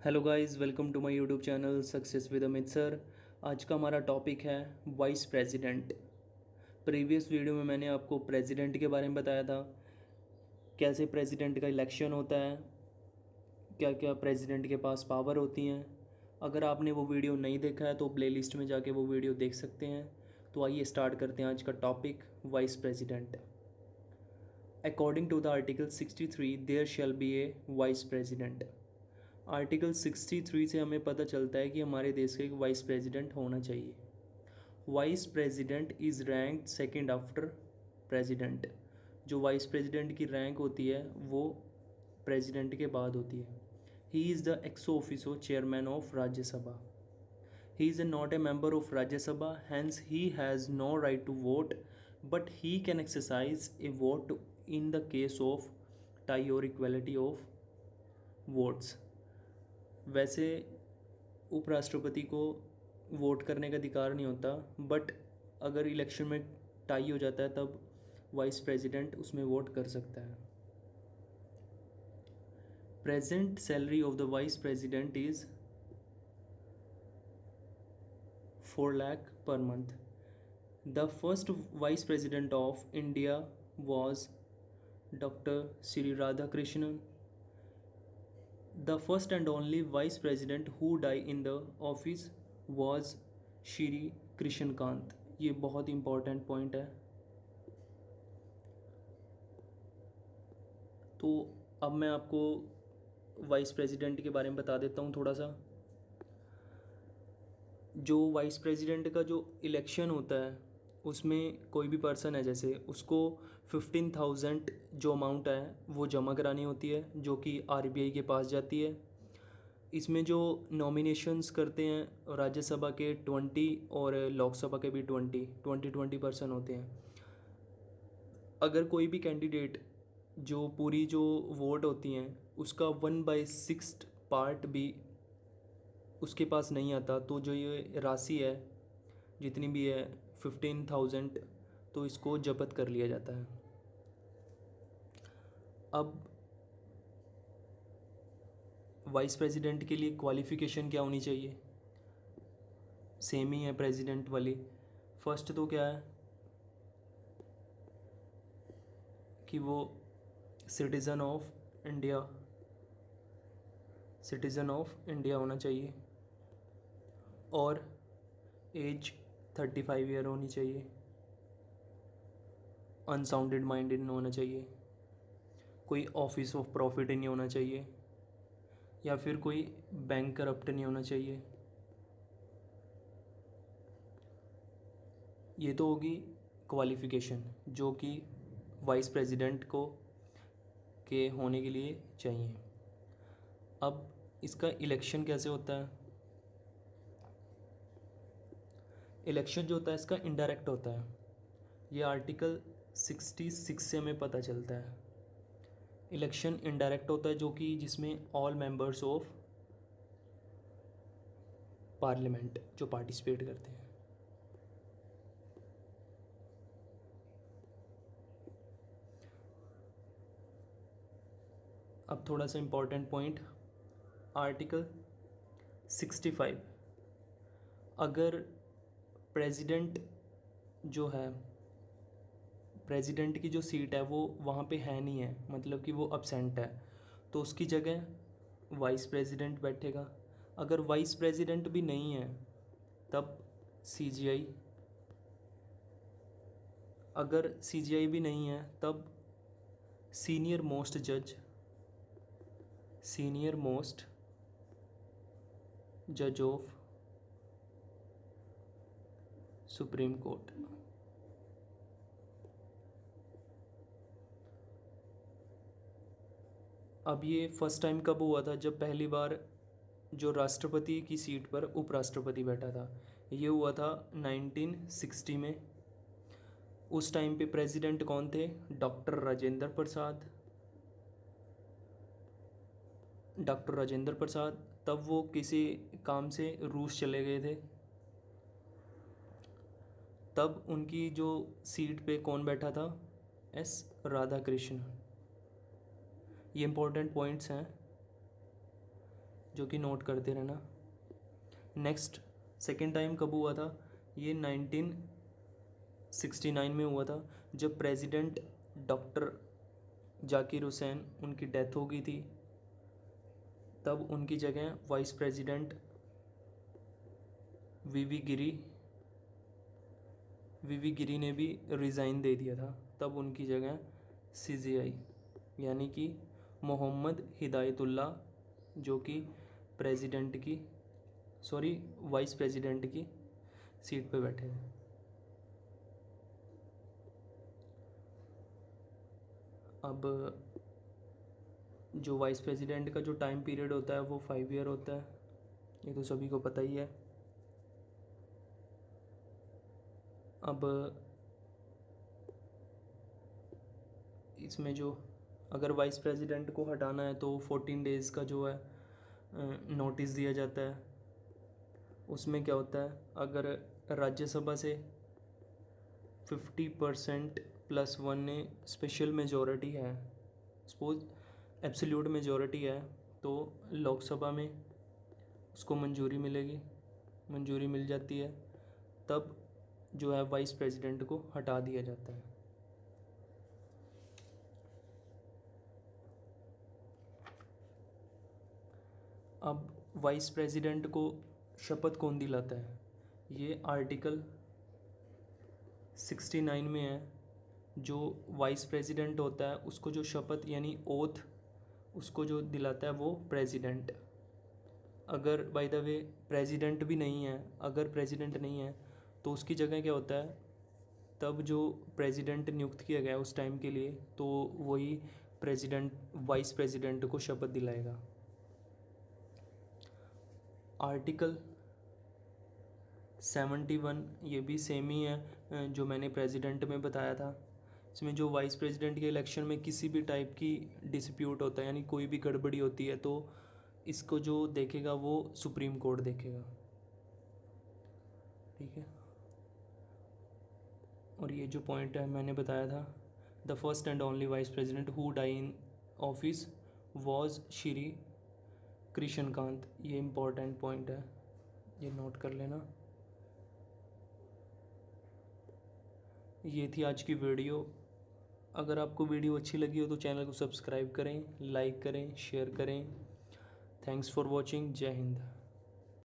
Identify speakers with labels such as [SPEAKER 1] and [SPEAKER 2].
[SPEAKER 1] Hello guys, welcome to my YouTube channel success with Amit sir. आज का हमारा topic है वाइस प्रेसिडेंट। प्रीवियस वीडियो में मैंने आपको प्रेसिडेंट के बारे में बताया था, कैसे प्रेसिडेंट का इलेक्शन होता है, क्या क्या प्रेसिडेंट के पास पावर होती हैं। अगर आपने वो वीडियो नहीं देखा है तो प्लेलिस्ट में जाके वो वीडियो देख सकते हैं। तो आइए स्टार्ट करते हैं आज का topic, vice president. According to the article 63 there shall be a vice president. Article 63 से हमें पता चलता है कि हमारे देश का एक वाइस प्रेसिडेंट होना चाहिए। Vice president is rank second after president. जो वाइस प्रेसिडेंट की रैंक होती है वो प्रेसिडेंट के बाद होती है। He is the ex officio chairman of Rajya Sabha. He is not a member of Rajya Sabha, hence he has no right to vote, but he can exercise a vote in the case of tie or equality of votes. वैसे उपराष्ट्रपति को vote करने का अधिकार नहीं होता, but अगर election में टाई हो जाता है तब वाइस प्रेसिडेंट उसमें वोट कर सकता है। Present salary of the vice president is 4 lakh per month. The first vice president of India was doctor Shri Radhakrishnan. The first and only vice president who died in the office was Shri Krishnakant. ये बहुत important point है। तो अब मैं आपको vice president के बारे में बता देता हूँ थोड़ा सा। जो वाइस प्रेसिडेंट का जो इलेक्शन होता है उसमें कोई भी पर्सन है, जैसे उसको 15,000 जो अमाउंट है वो जमा करानी होती है, जो कि आरबीआई के पास जाती है। इसमें जो नॉमिनेशंस करते हैं राज्यसभा के 20 और लोकसभा के भी 20 होते हैं। अगर कोई भी कैंडिडेट जो पूरी जो वोट होती हैं उसका 1/6 पार्ट भी उसके पास नहीं आता, तो जो ये राशि है जितनी भी है 15,000, तो इसको जब्त कर लिया जाता है। अब वाइस प्रेसिडेंट के लिए क्वालिफ़िकेशन क्या होनी चाहिए, सेम ही है प्रेसिडेंट वाली। फर्स्ट तो क्या है कि वो सिटीज़न ऑफ इंडिया होना चाहिए और एज 35 ईयर होनी चाहिए। अनसाउंडेड माइंड नहीं होना चाहिए, कोई ऑफिस ऑफ प्रॉफिट नहीं होना चाहिए, या फिर कोई बैंक करप्ट नहीं होना चाहिए। ये तो होगी क्वालिफ़िकेशन जो कि वाइस प्रेसिडेंट को के होने के लिए चाहिए। अब इसका इलेक्शन कैसे होता है। इलेक्शन जो होता है इसका इनडायरेक्ट होता है। ये आर्टिकल 66 से हमें पता चलता है। इलेक्शन इनडायरेक्ट होता है जो कि जिसमें ऑल मेंबर्स ऑफ पार्लियामेंट जो पार्टिसिपेट करते हैं। अब थोड़ा सा इम्पोर्टेंट पॉइंट, आर्टिकल 65। अगर प्रेसिडेंट जो है, प्रेसिडेंट की जो सीट है वो वहाँ पे है नहीं है, मतलब कि वो अब्सेंट है, तो उसकी जगह वाइस प्रेसिडेंट बैठेगा। अगर वाइस प्रेसिडेंट भी नहीं है तब सीजीआई, अगर सीजीआई भी नहीं है तब सीनियर मोस्ट जज ऑफ सुप्रीम कोर्ट। अब ये फर्स्ट टाइम कब हुआ था, जब पहली बार जो राष्ट्रपति की सीट पर उपराष्ट्रपति बैठा था। ये हुआ था 1960 में। उस टाइम पे प्रेसिडेंट कौन थे, डॉक्टर राजेंद्र प्रसाद। तब वो किसी काम से रूस चले गए थे। तब उनकी जो सीट पे कौन बैठा था, एस राधाकृष्ण। ये इम्पोर्टेंट पॉइंट्स हैं जो कि नोट करते रहना। नेक्स्ट सेकेंड टाइम कब हुआ था? ये 1969 में हुआ था, जब प्रेसिडेंट डॉक्टर जाकिर हुसैन उनकी डेथ हो गई थी। तब उनकी जगह वाइस प्रेसिडेंट वीवी गिरी ने भी रिज़ाइन दे दिया था। तब उनकी जगह सीजेआई यानी कि मोहम्मद हिदायतुल्लाह, जो कि वाइस प्रेसिडेंट की सीट पे बैठे थे। अब जो वाइस प्रेसिडेंट का जो टाइम पीरियड होता है वो 5 ईयर होता है, ये तो सभी को पता ही है। अब इसमें जो अगर वाइस प्रेसिडेंट को हटाना है तो 14 डेज़ का जो है नोटिस दिया जाता है। उसमें क्या होता है, अगर राज्यसभा से 50% प्लस 1 ने स्पेशल मेजॉरिटी है, सपोज एब्सोल्यूट मेजॉरिटी है, तो लोकसभा में उसको मंजूरी मिल जाती है। तब जो है वाइस प्रेसिडेंट को हटा दिया जाता है। अब वाइस प्रेसिडेंट को शपथ कौन दिलाता है? ये आर्टिकल 69 में है। जो वाइस प्रेसिडेंट होता है उसको जो शपथ यानी ओथ उसको जो दिलाता है वो प्रेसिडेंट। अगर बाय द वे प्रेसिडेंट नहीं है तो उसकी जगह क्या होता है, तब जो प्रेसिडेंट नियुक्त किया गया उस टाइम के लिए, तो वही वाइस प्रेसिडेंट को शपथ दिलाएगा। आर्टिकल 71 ये भी सेम ही है जो मैंने प्रेसिडेंट में बताया था। इसमें जो वाइस प्रेसिडेंट के इलेक्शन में किसी भी टाइप की डिस्प्यूट होता है यानी कोई भी गड़बड़ी होती है तो इसको जो देखेगा वो सुप्रीम कोर्ट देखेगा, ठीक है। और ये जो पॉइंट है मैंने बताया था, the first and only vice president who died in office was Shri Krishnakant. ये इम्पोर्टेंट पॉइंट है, ये नोट कर लेना। ये थी आज की वीडियो। अगर आपको वीडियो अच्छी लगी हो तो चैनल को सब्सक्राइब करें, लाइक करें, शेयर करें। Thanks for watching. जय हिंद।